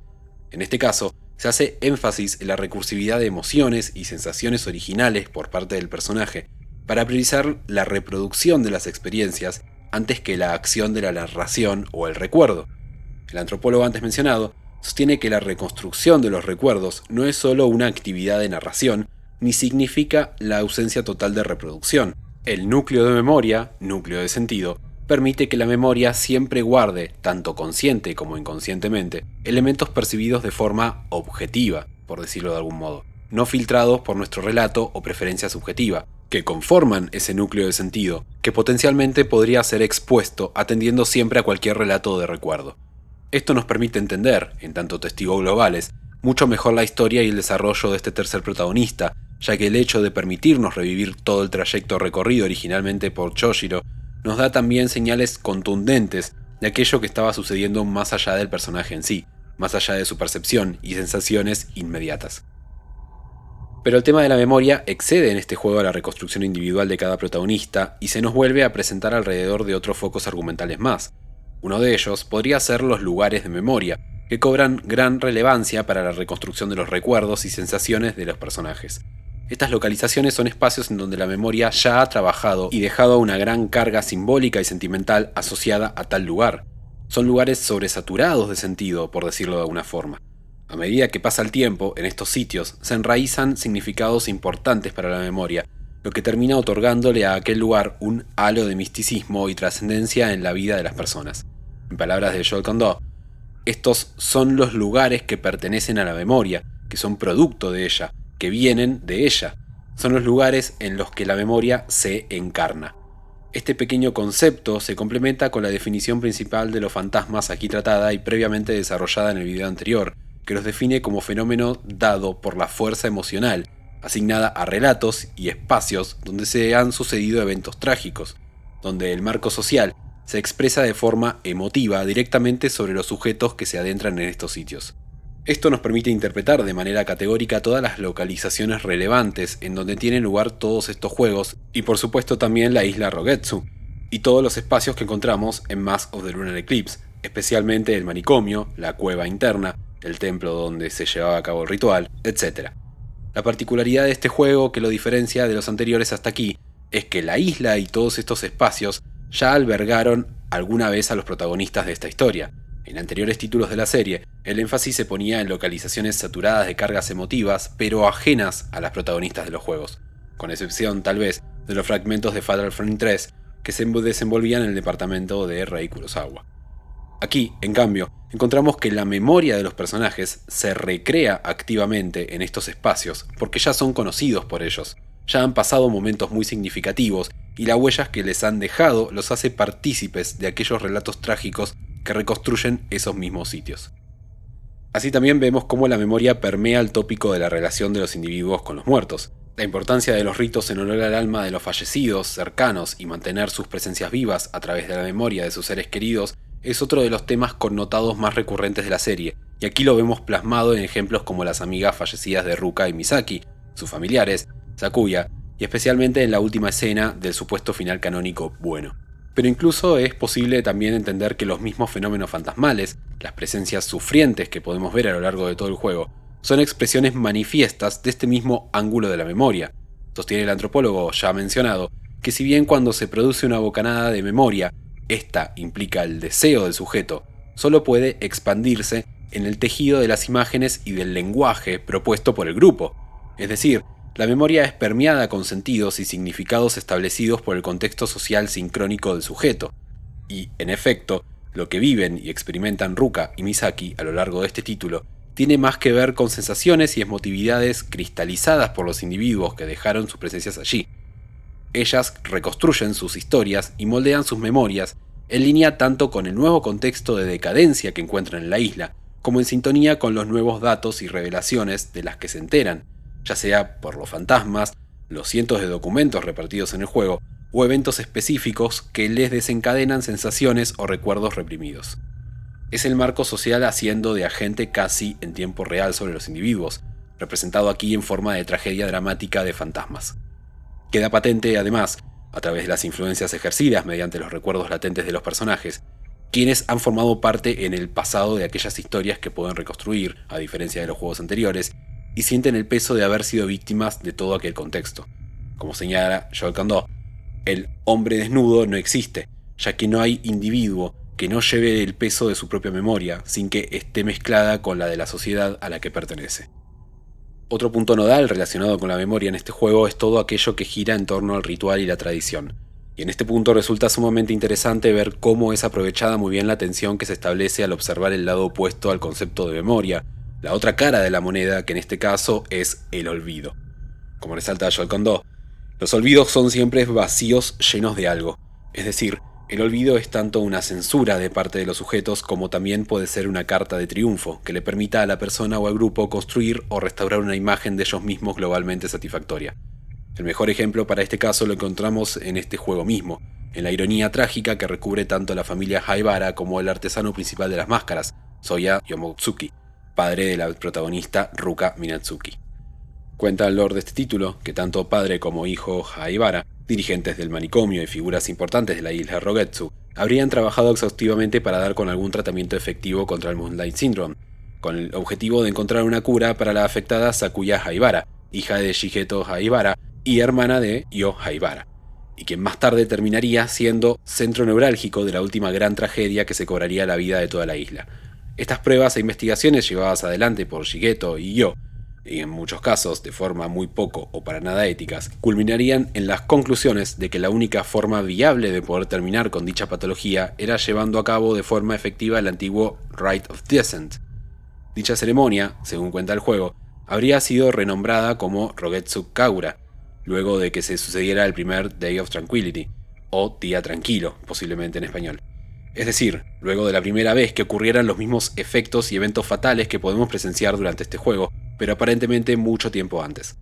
En este caso, se hace énfasis en la recursividad de emociones y sensaciones originales por parte del personaje, para priorizar la reproducción de las experiencias antes que la acción de la narración o el recuerdo. El antropólogo antes mencionado sostiene que la reconstrucción de los recuerdos no es solo una actividad de narración, ni significa la ausencia total de reproducción. El núcleo de memoria, núcleo de sentido, permite que la memoria siempre guarde, tanto consciente como inconscientemente, elementos percibidos de forma objetiva, por decirlo de algún modo, no filtrados por nuestro relato o preferencia subjetiva, que conforman ese núcleo de sentido, que potencialmente podría ser expuesto atendiendo siempre a cualquier relato de recuerdo. Esto nos permite entender, en tanto testigos globales, mucho mejor la historia y el desarrollo de este tercer protagonista, ya que el hecho de permitirnos revivir todo el trayecto recorrido originalmente por Chōshiro nos da también señales contundentes de aquello que estaba sucediendo más allá del personaje en sí, más allá de su percepción y sensaciones inmediatas. Pero el tema de la memoria excede en este juego a la reconstrucción individual de cada protagonista y se nos vuelve a presentar alrededor de otros focos argumentales más. Uno de ellos podría ser los lugares de memoria, que cobran gran relevancia para la reconstrucción de los recuerdos y sensaciones de los personajes. Estas localizaciones son espacios en donde la memoria ya ha trabajado y dejado una gran carga simbólica y sentimental asociada a tal lugar. Son lugares sobresaturados de sentido, por decirlo de alguna forma. A medida que pasa el tiempo, en estos sitios se enraizan significados importantes para la memoria, lo que termina otorgándole a aquel lugar un halo de misticismo y trascendencia en la vida de las personas. En palabras de Joel Condot, estos son los lugares que pertenecen a la memoria, que son producto de ella, que vienen de ella. son los lugares en los que la memoria se encarna. Este pequeño concepto se complementa con la definición principal de los fantasmas aquí tratada y previamente desarrollada en el video anterior, que los define como fenómeno dado por la fuerza emocional, asignada a relatos y espacios donde se han sucedido eventos trágicos, donde el marco social se expresa de forma emotiva directamente sobre los sujetos que se adentran en estos sitios. Esto nos permite interpretar de manera categórica todas las localizaciones relevantes en donde tienen lugar todos estos juegos y por supuesto también la isla Rogetsu y todos los espacios que encontramos en Mask of the Lunar Eclipse, especialmente el manicomio, la cueva interna, el templo donde se llevaba a cabo el ritual, etc. La particularidad de este juego que lo diferencia de los anteriores hasta aquí es que la isla y todos estos espacios ya albergaron alguna vez a los protagonistas de esta historia. En anteriores títulos de la serie, el énfasis se ponía en localizaciones saturadas de cargas emotivas, pero ajenas a las protagonistas de los juegos, con excepción tal vez de los fragmentos de Fatal Frame 3 que se desenvolvían en el departamento de Rei Kurosawa. Aquí, en cambio, encontramos que la memoria de los personajes se recrea activamente en estos espacios porque ya son conocidos por ellos, ya han pasado momentos muy significativos y las huellas que les han dejado los hace partícipes de aquellos relatos trágicos que reconstruyen esos mismos sitios. Así también vemos cómo la memoria permea el tópico de la relación de los individuos con los muertos, la importancia de los ritos en honor al alma de los fallecidos, cercanos y mantener sus presencias vivas a través de la memoria de sus seres queridos es otro de los temas connotados más recurrentes de la serie, y aquí lo vemos plasmado en ejemplos como las amigas fallecidas de Ruka y Misaki, sus familiares, Sakuya, y especialmente en la última escena del supuesto final canónico bueno. Pero incluso es posible también entender que los mismos fenómenos fantasmales, las presencias sufrientes que podemos ver a lo largo de todo el juego, son expresiones manifiestas de este mismo ángulo de la memoria. Sostiene el antropólogo ya mencionado que si bien cuando se produce una bocanada de memoria, esta implica el deseo del sujeto, solo puede expandirse en el tejido de las imágenes y del lenguaje propuesto por el grupo. Es decir, la memoria es permeada con sentidos y significados establecidos por el contexto social sincrónico del sujeto. Y, en efecto, lo que viven y experimentan Ruka y Misaki a lo largo de este título tiene más que ver con sensaciones y emotividades cristalizadas por los individuos que dejaron sus presencias allí. Ellas reconstruyen sus historias y moldean sus memorias en línea tanto con el nuevo contexto de decadencia que encuentran en la isla, como en sintonía con los nuevos datos y revelaciones de las que se enteran, ya sea por los fantasmas, los cientos de documentos repartidos en el juego, o eventos específicos que les desencadenan sensaciones o recuerdos reprimidos. Es el marco social haciendo de agente casi en tiempo real sobre los individuos, representado aquí en forma de tragedia dramática de fantasmas. Queda patente, además, a través de las influencias ejercidas mediante los recuerdos latentes de los personajes, quienes han formado parte en el pasado de aquellas historias que pueden reconstruir, a diferencia de los juegos anteriores, y sienten el peso de haber sido víctimas de todo aquel contexto. Como señala Joel Kondo, el hombre desnudo no existe, ya que no hay individuo que no lleve el peso de su propia memoria sin que esté mezclada con la de la sociedad a la que pertenece. Otro punto nodal relacionado con la memoria en este juego es todo aquello que gira en torno al ritual y la tradición. Y en este punto resulta sumamente interesante ver cómo es aprovechada muy bien la tensión que se establece al observar el lado opuesto al concepto de memoria, la otra cara de la moneda que en este caso es el olvido. Como resalta Joel Kondo, los olvidos son siempre vacíos llenos de algo, es decir, el olvido es tanto una censura de parte de los sujetos como también puede ser una carta de triunfo que le permita a la persona o al grupo construir o restaurar una imagen de ellos mismos globalmente satisfactoria. El mejor ejemplo para este caso lo encontramos en este juego mismo, en la ironía trágica que recubre tanto la familia Haibara como el artesano principal de las máscaras, Soya Yomotsuki, padre de la protagonista Ruka Minatsuki. Cuenta el lore de este título que tanto padre como hijo Haibara, dirigentes del manicomio y figuras importantes de la isla Rogetsu, habrían trabajado exhaustivamente para dar con algún tratamiento efectivo contra el Moonlight Syndrome, con el objetivo de encontrar una cura para la afectada Sakuya Haibara, hija de Shigeto Haibara y hermana de Yo Haibara, y quien más tarde terminaría siendo centro neurálgico de la última gran tragedia que se cobraría la vida de toda la isla. Estas pruebas e investigaciones llevadas adelante por Shigeto y Yo, y en muchos casos de forma muy poco o para nada éticas, culminarían en las conclusiones de que la única forma viable de poder terminar con dicha patología era llevando a cabo de forma efectiva el antiguo Rite of Descent. Dicha ceremonia, según cuenta el juego, habría sido renombrada como Rogetsu Kaura, luego de que se sucediera el primer Day of Tranquility, o Día Tranquilo, posiblemente en español. Es decir, luego de la primera vez que ocurrieran los mismos efectos y eventos fatales que podemos presenciar durante este juego, pero aparentemente mucho tiempo antes.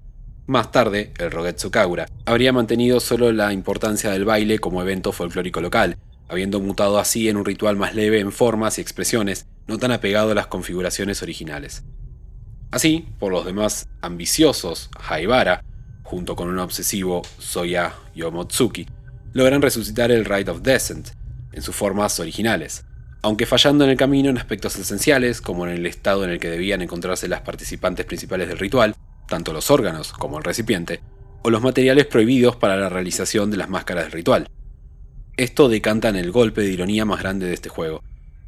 Más tarde, el Rogetsu Kagura habría mantenido solo la importancia del baile como evento folclórico local, habiendo mutado así en un ritual más leve en formas y expresiones, no tan apegado a las configuraciones originales. Así, por los demás ambiciosos Haibara, junto con un obsesivo Soya Yomotsuki, logran resucitar el Rite of Descent en sus formas originales, aunque fallando en el camino en aspectos esenciales, como en el estado en el que debían encontrarse las participantes principales del ritual, tanto los órganos como el recipiente, o los materiales prohibidos para la realización de las máscaras del ritual. Esto decanta en el golpe de ironía más grande de este juego,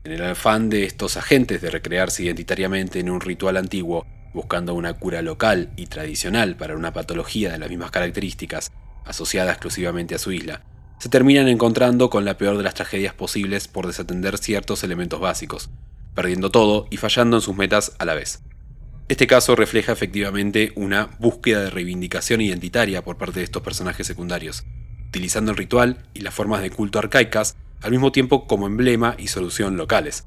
en el afán de estos agentes de recrearse identitariamente en un ritual antiguo, buscando una cura local y tradicional para una patología de las mismas características, asociada exclusivamente a su isla, se terminan encontrando con la peor de las tragedias posibles por desatender ciertos elementos básicos, perdiendo todo y fallando en sus metas a la vez. Este caso refleja efectivamente una búsqueda de reivindicación identitaria por parte de estos personajes secundarios, utilizando el ritual y las formas de culto arcaicas al mismo tiempo como emblema y solución locales.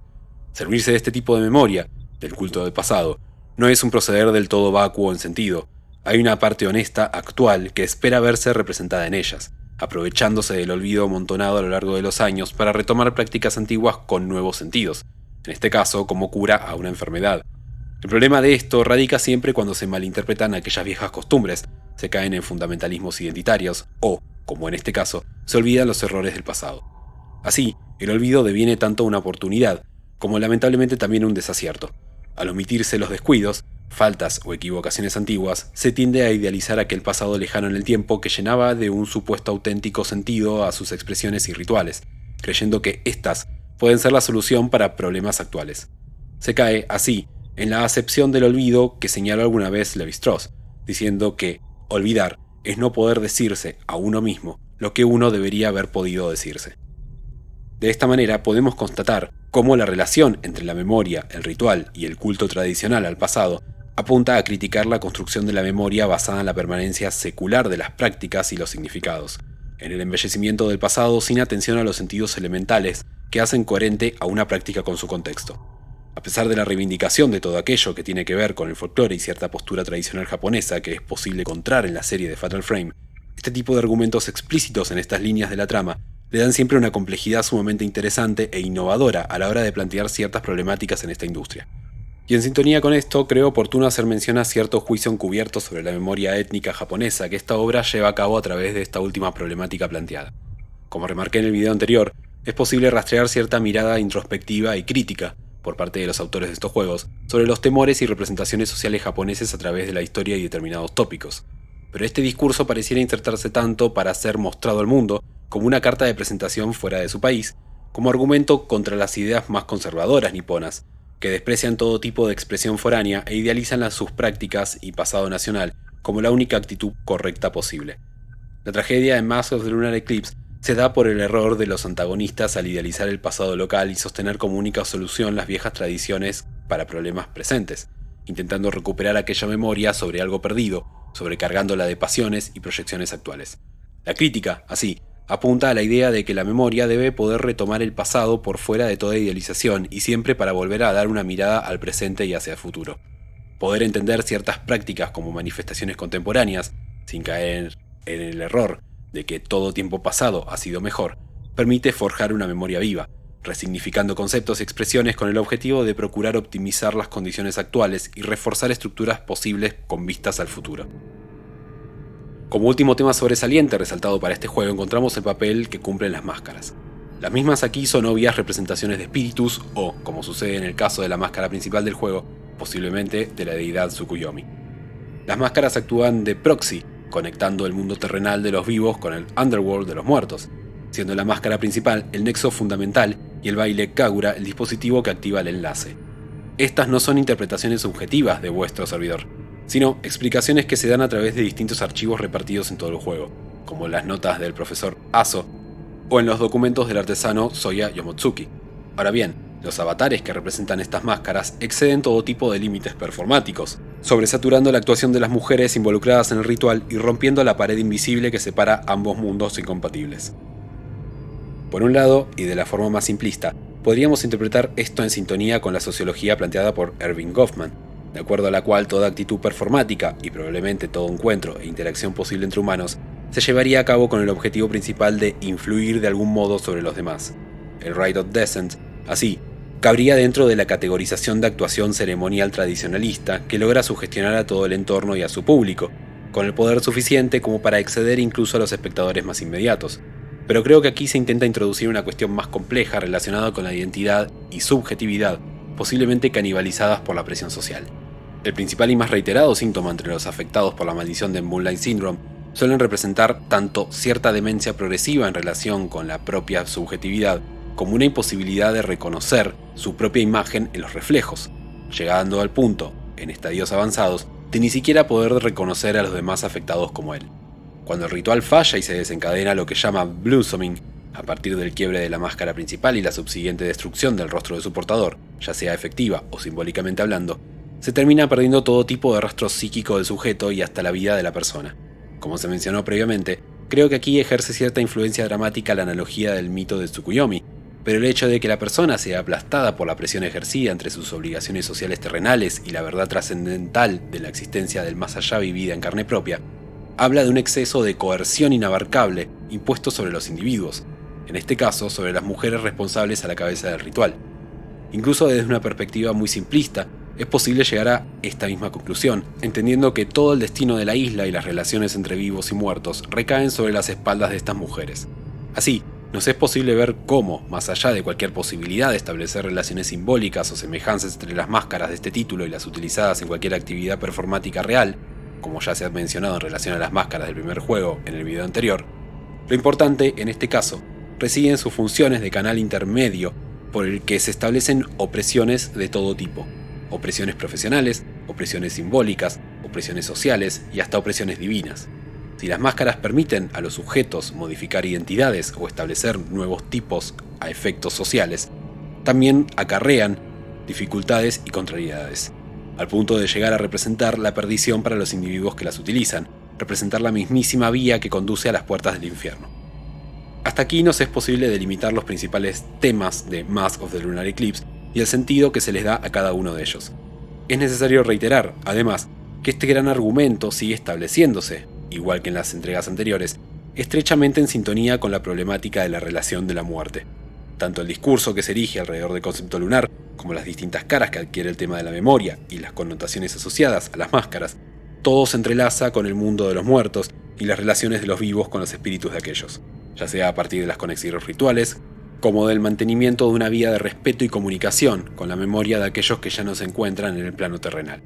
Servirse de este tipo de memoria, del culto del pasado, no es un proceder del todo vacuo en sentido. Hay una parte honesta, actual, que espera verse representada en ellas, aprovechándose del olvido amontonado a lo largo de los años para retomar prácticas antiguas con nuevos sentidos, en este caso como cura a una enfermedad. El problema de esto radica siempre cuando se malinterpretan aquellas viejas costumbres, se caen en fundamentalismos identitarios o, como en este caso, se olvidan los errores del pasado. Así, el olvido deviene tanto una oportunidad, como lamentablemente también un desacierto. Al omitirse los descuidos, faltas o equivocaciones antiguas, se tiende a idealizar aquel pasado lejano en el tiempo que llenaba de un supuesto auténtico sentido a sus expresiones y rituales, creyendo que éstas pueden ser la solución para problemas actuales. Se cae, así, en la acepción del olvido que señaló alguna vez Lévi-Strauss, diciendo que olvidar es no poder decirse a uno mismo lo que uno debería haber podido decirse. De esta manera podemos constatar cómo la relación entre la memoria, el ritual y el culto tradicional al pasado apunta a criticar la construcción de la memoria basada en la permanencia secular de las prácticas y los significados, en el embellecimiento del pasado sin atención a los sentidos elementales que hacen coherente a una práctica con su contexto. A pesar de la reivindicación de todo aquello que tiene que ver con el folclore y cierta postura tradicional japonesa que es posible encontrar en la serie de Fatal Frame, este tipo de argumentos explícitos en estas líneas de la trama le dan siempre una complejidad sumamente interesante e innovadora a la hora de plantear ciertas problemáticas en esta industria. Y en sintonía con esto, creo oportuno hacer mención a cierto juicio encubierto sobre la memoria étnica japonesa que esta obra lleva a cabo a través de esta última problemática planteada. Como remarqué en el video anterior, es posible rastrear cierta mirada introspectiva y crítica, por parte de los autores de estos juegos, sobre los temores y representaciones sociales japoneses a través de la historia y determinados tópicos. Pero este discurso pareciera insertarse tanto para ser mostrado al mundo como una carta de presentación fuera de su país, como argumento contra las ideas más conservadoras niponas, que desprecian todo tipo de expresión foránea e idealizan sus prácticas y pasado nacional como la única actitud correcta posible. La tragedia de Mask of the Lunar Eclipse se da por el error de los antagonistas al idealizar el pasado local y sostener como única solución las viejas tradiciones para problemas presentes, intentando recuperar aquella memoria sobre algo perdido, sobrecargándola de pasiones y proyecciones actuales. La crítica, así, apunta a la idea de que la memoria debe poder retomar el pasado por fuera de toda idealización y siempre para volver a dar una mirada al presente y hacia el futuro. Poder entender ciertas prácticas como manifestaciones contemporáneas, sin caer en el error de que todo tiempo pasado ha sido mejor, permite forjar una memoria viva, resignificando conceptos y expresiones con el objetivo de procurar optimizar las condiciones actuales y reforzar estructuras posibles con vistas al futuro. Como último tema sobresaliente resaltado para este juego encontramos el papel que cumplen las máscaras. Las mismas aquí son obvias representaciones de espíritus o, como sucede en el caso de la máscara principal del juego, posiblemente de la deidad Tsukuyomi. Las máscaras actúan de proxy, conectando el mundo terrenal de los vivos con el underworld de los muertos, siendo la máscara principal el nexo fundamental y el baile Kagura el dispositivo que activa el enlace. Estas no son interpretaciones subjetivas de vuestro servidor, sino explicaciones que se dan a través de distintos archivos repartidos en todo el juego, como las notas del profesor Aso o en los documentos del artesano Soya Yomotsuki. Ahora bien, los avatares que representan estas máscaras exceden todo tipo de límites performáticos, sobresaturando la actuación de las mujeres involucradas en el ritual y rompiendo la pared invisible que separa ambos mundos incompatibles. Por un lado, y de la forma más simplista, podríamos interpretar esto en sintonía con la sociología planteada por Erving Goffman, de acuerdo a la cual toda actitud performática, y probablemente todo encuentro e interacción posible entre humanos, se llevaría a cabo con el objetivo principal de influir de algún modo sobre los demás. El Rite of Descent, así, cabría dentro de la categorización de actuación ceremonial tradicionalista que logra sugestionar a todo el entorno y a su público, con el poder suficiente como para exceder incluso a los espectadores más inmediatos. Pero creo que aquí se intenta introducir una cuestión más compleja relacionada con la identidad y subjetividad, posiblemente canibalizadas por la presión social. El principal y más reiterado síntoma entre los afectados por la maldición de Moonlight Syndrome suelen representar tanto cierta demencia progresiva en relación con la propia subjetividad, como una imposibilidad de reconocer su propia imagen en los reflejos, llegando al punto, en estadios avanzados, de ni siquiera poder reconocer a los demás afectados como él. Cuando el ritual falla y se desencadena lo que llama blossoming, a partir del quiebre de la máscara principal y la subsiguiente destrucción del rostro de su portador, ya sea efectiva o simbólicamente hablando, se termina perdiendo todo tipo de rastro psíquico del sujeto y hasta la vida de la persona. Como se mencionó previamente, creo que aquí ejerce cierta influencia dramática la analogía del mito de Tsukuyomi, pero el hecho de que la persona sea aplastada por la presión ejercida entre sus obligaciones sociales terrenales y la verdad trascendental de la existencia del más allá vivida en carne propia, habla de un exceso de coerción inabarcable impuesto sobre los individuos, en este caso sobre las mujeres responsables a la cabeza del ritual. Incluso desde una perspectiva muy simplista, es posible llegar a esta misma conclusión, entendiendo que todo el destino de la isla y las relaciones entre vivos y muertos recaen sobre las espaldas de estas mujeres. Así, nos es posible ver cómo, más allá de cualquier posibilidad de establecer relaciones simbólicas o semejanzas entre las máscaras de este título y las utilizadas en cualquier actividad performática real, como ya se ha mencionado en relación a las máscaras del primer juego en el video anterior, lo importante, en este caso, reside en sus funciones de canal intermedio por el que se establecen opresiones de todo tipo. Opresiones profesionales, opresiones simbólicas, opresiones sociales y hasta opresiones divinas. Si las máscaras permiten a los sujetos modificar identidades o establecer nuevos tipos a efectos sociales, también acarrean dificultades y contrariedades, al punto de llegar a representar la perdición para los individuos que las utilizan, representar la mismísima vía que conduce a las puertas del infierno. Hasta aquí nos es posible delimitar los principales temas de Mask of the Lunar Eclipse y el sentido que se les da a cada uno de ellos. Es necesario reiterar, además, que este gran argumento sigue estableciéndose, igual que en las entregas anteriores, estrechamente en sintonía con la problemática de la relación de la muerte. Tanto el discurso que se erige alrededor del concepto lunar, como las distintas caras que adquiere el tema de la memoria y las connotaciones asociadas a las máscaras, todo se entrelaza con el mundo de los muertos y las relaciones de los vivos con los espíritus de aquellos, ya sea a partir de las conexiones rituales, como del mantenimiento de una vía de respeto y comunicación con la memoria de aquellos que ya no se encuentran en el plano terrenal.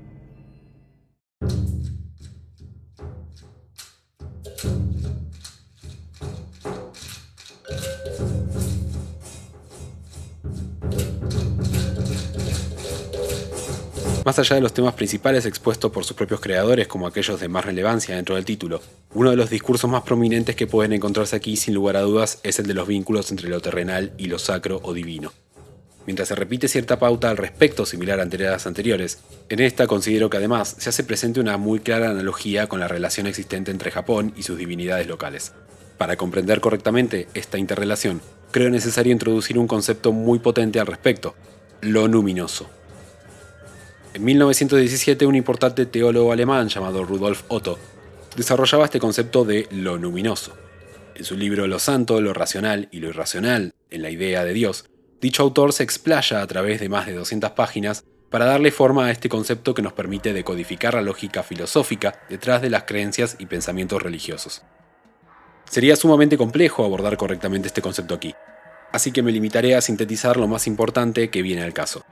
Más allá de los temas principales expuestos por sus propios creadores como aquellos de más relevancia dentro del título, uno de los discursos más prominentes que pueden encontrarse aquí sin lugar a dudas es el de los vínculos entre lo terrenal y lo sacro o divino. Mientras se repite cierta pauta al respecto similar a entregas anteriores, en esta considero que además se hace presente una muy clara analogía con la relación existente entre Japón y sus divinidades locales. Para comprender correctamente esta interrelación, creo necesario introducir un concepto muy potente al respecto: lo luminoso. En 1917, un importante teólogo alemán llamado Rudolf Otto desarrollaba este concepto de lo luminoso. En su libro Lo santo, lo racional y lo irracional en la idea de Dios, dicho autor se explaya a través de más de 200 páginas para darle forma a este concepto que nos permite decodificar la lógica filosófica detrás de las creencias y pensamientos religiosos. Sería sumamente complejo abordar correctamente este concepto aquí, así que me limitaré a sintetizar lo más importante que viene al caso.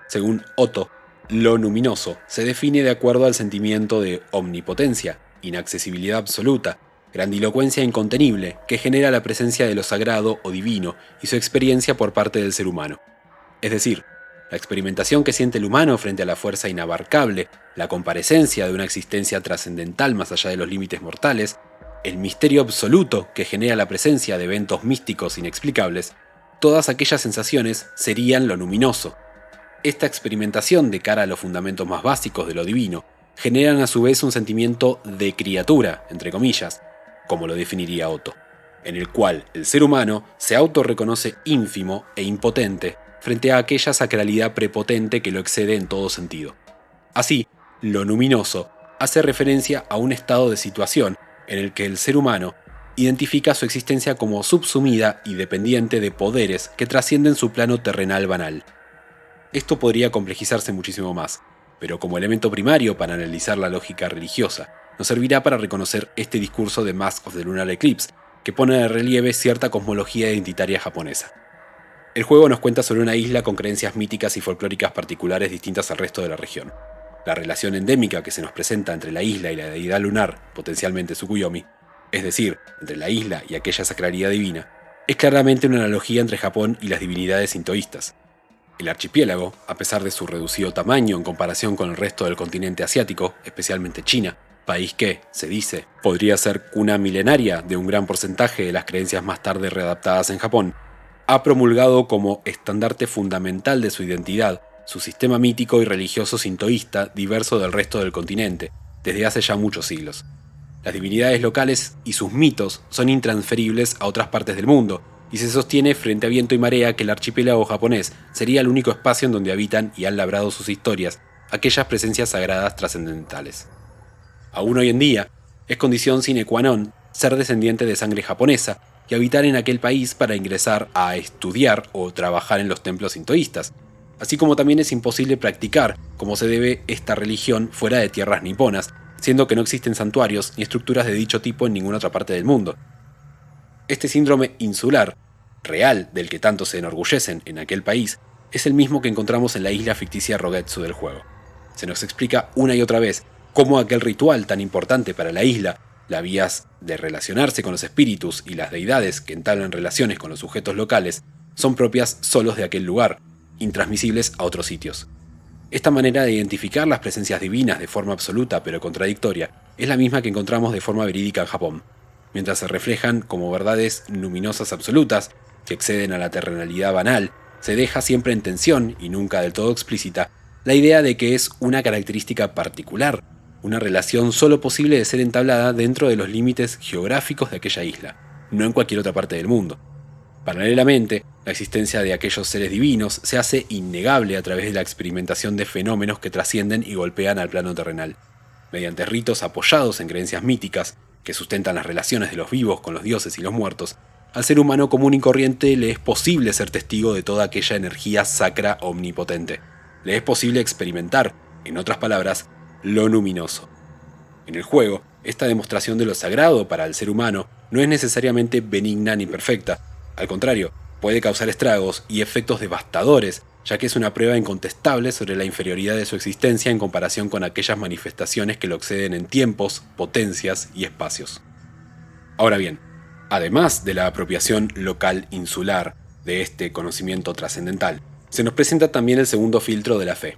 Según Otto, lo luminoso se define de acuerdo al sentimiento de omnipotencia, inaccesibilidad absoluta, grandilocuencia incontenible que genera la presencia de lo sagrado o divino y su experiencia por parte del ser humano. Es decir, la experimentación que siente el humano frente a la fuerza inabarcable, la comparecencia de una existencia trascendental más allá de los límites mortales, el misterio absoluto que genera la presencia de eventos místicos inexplicables, todas aquellas sensaciones serían lo luminoso. Esta experimentación de cara a los fundamentos más básicos de lo divino generan a su vez un sentimiento de criatura, entre comillas, como lo definiría Otto, en el cual el ser humano se autorreconoce ínfimo e impotente frente a aquella sacralidad prepotente que lo excede en todo sentido. Así, lo luminoso hace referencia a un estado de situación en el que el ser humano identifica su existencia como subsumida y dependiente de poderes que trascienden su plano terrenal banal. Esto podría complejizarse muchísimo más, pero como elemento primario para analizar la lógica religiosa, nos servirá para reconocer este discurso de Mask of the Lunar Eclipse, que pone de relieve cierta cosmología identitaria japonesa. El juego nos cuenta sobre una isla con creencias míticas y folclóricas particulares distintas al resto de la región. La relación endémica que se nos presenta entre la isla y la deidad lunar, potencialmente Tsukuyomi, es decir, entre la isla y aquella sacralidad divina, es claramente una analogía entre Japón y las divinidades sintoístas. El archipiélago, a pesar de su reducido tamaño en comparación con el resto del continente asiático, especialmente China, país que, se dice, podría ser cuna milenaria de un gran porcentaje de las creencias más tarde readaptadas en Japón, ha promulgado como estandarte fundamental de su identidad su sistema mítico y religioso sintoísta diverso del resto del continente, desde hace ya muchos siglos. Las divinidades locales y sus mitos son intransferibles a otras partes del mundo, y se sostiene frente a viento y marea que el archipiélago japonés sería el único espacio en donde habitan y han labrado sus historias aquellas presencias sagradas trascendentales. Aún hoy en día, es condición sine qua non ser descendiente de sangre japonesa y habitar en aquel país para ingresar a estudiar o trabajar en los templos sintoístas, así como también es imposible practicar como se debe esta religión fuera de tierras niponas, siendo que no existen santuarios ni estructuras de dicho tipo en ninguna otra parte del mundo. Este síndrome insular, real del que tanto se enorgullecen en aquel país, es el mismo que encontramos en la isla ficticia Rogetsu del juego. Se nos explica una y otra vez cómo aquel ritual tan importante para la isla, las vías de relacionarse con los espíritus y las deidades que entablan relaciones con los sujetos locales, son propias solos de aquel lugar, intransmisibles a otros sitios. Esta manera de identificar las presencias divinas de forma absoluta pero contradictoria es la misma que encontramos de forma verídica en Japón, mientras se reflejan como verdades luminosas absolutas que exceden a la terrenalidad banal. Se deja siempre en tensión, y nunca del todo explícita, la idea de que es una característica particular, una relación solo posible de ser entablada dentro de los límites geográficos de aquella isla, no en cualquier otra parte del mundo. Paralelamente, la existencia de aquellos seres divinos se hace innegable a través de la experimentación de fenómenos que trascienden y golpean al plano terrenal. Mediante ritos apoyados en creencias míticas, que sustentan las relaciones de los vivos con los dioses y los muertos, al ser humano común y corriente le es posible ser testigo de toda aquella energía sacra omnipotente. Le es posible experimentar, en otras palabras, lo luminoso. En el juego, esta demostración de lo sagrado para el ser humano no es necesariamente benigna ni perfecta. Al contrario, puede causar estragos y efectos devastadores, ya que es una prueba incontestable sobre la inferioridad de su existencia en comparación con aquellas manifestaciones que lo exceden en tiempos, potencias y espacios. Ahora bien, además de la apropiación local insular de este conocimiento trascendental, se nos presenta también el segundo filtro de la fe.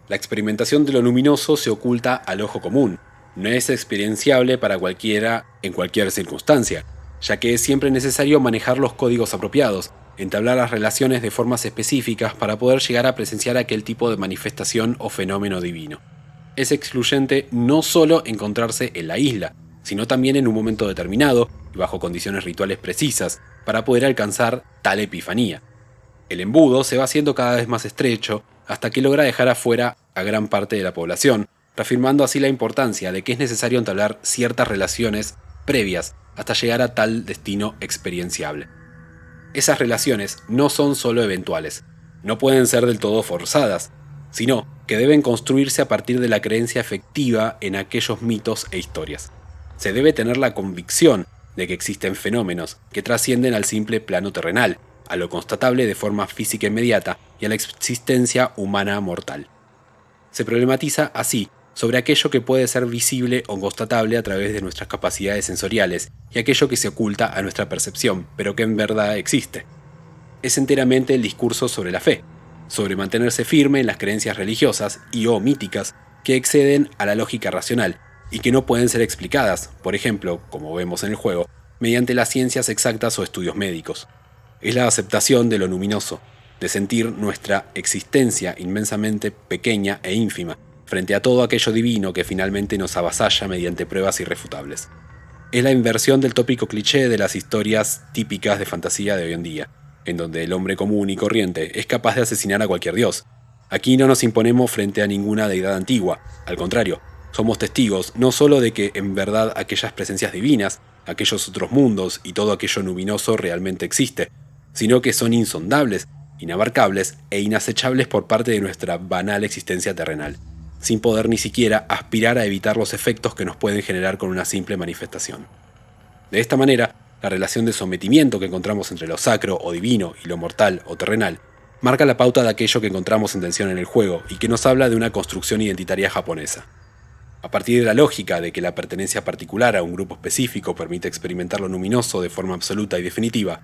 La experimentación de lo luminoso se oculta al ojo común, no es experienciable para cualquiera en cualquier circunstancia, ya que es siempre necesario manejar los códigos apropiados, entablar las relaciones de formas específicas para poder llegar a presenciar aquel tipo de manifestación o fenómeno divino. Es excluyente no solo encontrarse en la isla, sino también en un momento determinado y bajo condiciones rituales precisas para poder alcanzar tal epifanía. El embudo se va haciendo cada vez más estrecho hasta que logra dejar afuera a gran parte de la población, reafirmando así la importancia de que es necesario entablar ciertas relaciones previas hasta llegar a tal destino experienciable. Esas relaciones no son solo eventuales, no pueden ser del todo forzadas, sino que deben construirse a partir de la creencia efectiva en aquellos mitos e historias. Se debe tener la convicción de que existen fenómenos que trascienden al simple plano terrenal, a lo constatable de forma física inmediata y a la existencia humana mortal. Se problematiza así sobre aquello que puede ser visible o constatable a través de nuestras capacidades sensoriales y aquello que se oculta a nuestra percepción, pero que en verdad existe. Es enteramente el discurso sobre la fe, sobre mantenerse firme en las creencias religiosas y o míticas que exceden a la lógica racional y que no pueden ser explicadas, por ejemplo, como vemos en el juego, mediante las ciencias exactas o estudios médicos. Es la aceptación de lo luminoso, de sentir nuestra existencia inmensamente pequeña e ínfima, frente a todo aquello divino que finalmente nos avasalla mediante pruebas irrefutables. Es la inversión del tópico cliché de las historias típicas de fantasía de hoy en día, en donde el hombre común y corriente es capaz de asesinar a cualquier dios. Aquí no nos imponemos frente a ninguna deidad antigua, al contrario, somos testigos no solo de que en verdad aquellas presencias divinas, aquellos otros mundos y todo aquello luminoso realmente existe, sino que son insondables, inabarcables e inacechables por parte de nuestra banal existencia terrenal, sin poder ni siquiera aspirar a evitar los efectos que nos pueden generar con una simple manifestación. De esta manera, la relación de sometimiento que encontramos entre lo sacro o divino y lo mortal o terrenal marca la pauta de aquello que encontramos en tensión en el juego y que nos habla de una construcción identitaria japonesa. A partir de la lógica de que la pertenencia particular a un grupo específico permite experimentar lo luminoso de forma absoluta y definitiva,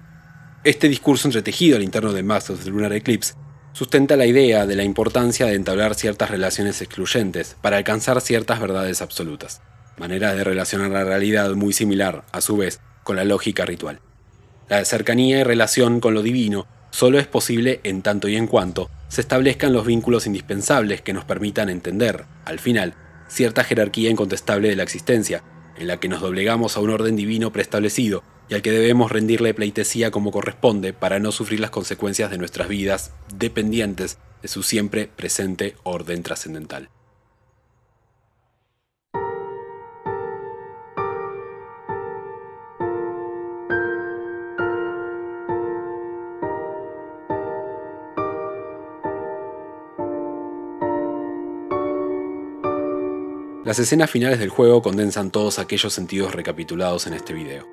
este discurso entretejido al interno de Mask of the Lunar Eclipse sustenta la idea de la importancia de entablar ciertas relaciones excluyentes para alcanzar ciertas verdades absolutas, manera de relacionar la realidad muy similar, a su vez, con la lógica ritual. La cercanía y relación con lo divino solo es posible en tanto y en cuanto se establezcan los vínculos indispensables que nos permitan entender, al final, cierta jerarquía incontestable de la existencia, en la que nos doblegamos a un orden divino preestablecido y al que debemos rendirle pleitesía como corresponde para no sufrir las consecuencias de nuestras vidas dependientes de su siempre presente orden trascendental. Las escenas finales del juego condensan todos aquellos sentidos recapitulados en este video.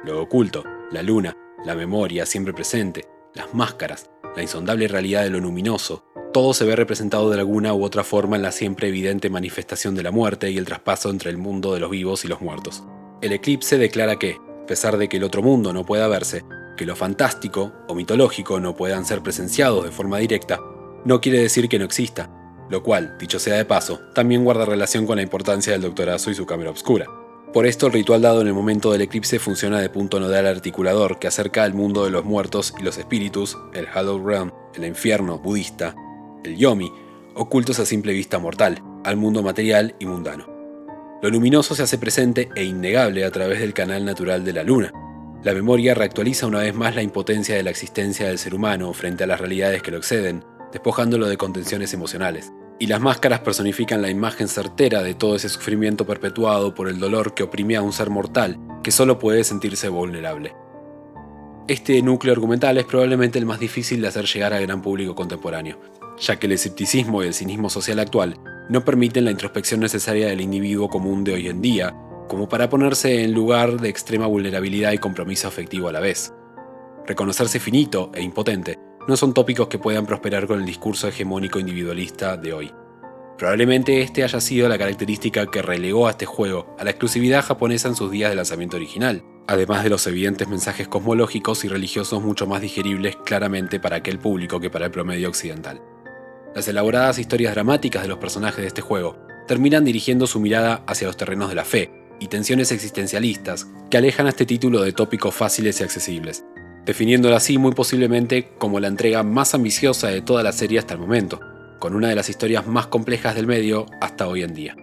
Lo oculto, la luna, la memoria siempre presente, las máscaras, la insondable realidad de lo luminoso, todo se ve representado de alguna u otra forma en la siempre evidente manifestación de la muerte y el traspaso entre el mundo de los vivos y los muertos. El eclipse declara que, a pesar de que el otro mundo no pueda verse, que lo fantástico o mitológico no puedan ser presenciados de forma directa, no quiere decir que no exista, lo cual, dicho sea de paso, también guarda relación con la importancia del doctorazo y su cámara oscura. Por esto el ritual dado en el momento del eclipse funciona de punto nodal articulador que acerca al mundo de los muertos y los espíritus, el Hallowed Realm, el infierno budista, el Yomi, ocultos a simple vista mortal, al mundo material y mundano. Lo luminoso se hace presente e innegable a través del canal natural de la luna. La memoria reactualiza una vez más la impotencia de la existencia del ser humano frente a las realidades que lo exceden, despojándolo de contenciones emocionales. Y las máscaras personifican la imagen certera de todo ese sufrimiento perpetuado por el dolor que oprime a un ser mortal que solo puede sentirse vulnerable. Este núcleo argumental es probablemente el más difícil de hacer llegar al gran público contemporáneo, ya que el escepticismo y el cinismo social actual no permiten la introspección necesaria del individuo común de hoy en día, como para ponerse en lugar de extrema vulnerabilidad y compromiso afectivo a la vez. Reconocerse finito e impotente no son tópicos que puedan prosperar con el discurso hegemónico individualista de hoy. Probablemente este haya sido la característica que relegó a este juego a la exclusividad japonesa en sus días de lanzamiento original, además de los evidentes mensajes cosmológicos y religiosos mucho más digeribles claramente para aquel público que para el promedio occidental. Las elaboradas historias dramáticas de los personajes de este juego terminan dirigiendo su mirada hacia los terrenos de la fe y tensiones existencialistas que alejan a este título de tópicos fáciles y accesibles, definiéndola así muy posiblemente como la entrega más ambiciosa de toda la serie hasta el momento, con una de las historias más complejas del medio hasta hoy en día.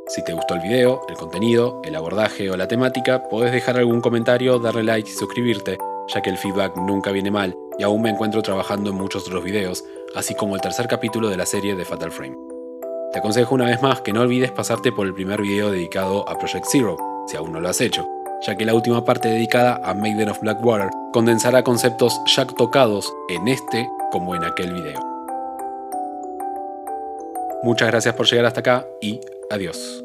Si te gustó el video, el contenido, el abordaje o la temática, podés dejar algún comentario, darle like y suscribirte, ya que el feedback nunca viene mal y aún me encuentro trabajando en muchos otros videos, así como el tercer capítulo de la serie de Fatal Frame. Te aconsejo una vez más que no olvides pasarte por el primer video dedicado a Project Zero, si aún no lo has hecho, ya que la última parte dedicada a Maiden of Blackwater condensará conceptos ya tocados en este como en aquel video. Muchas gracias por llegar hasta acá y adiós.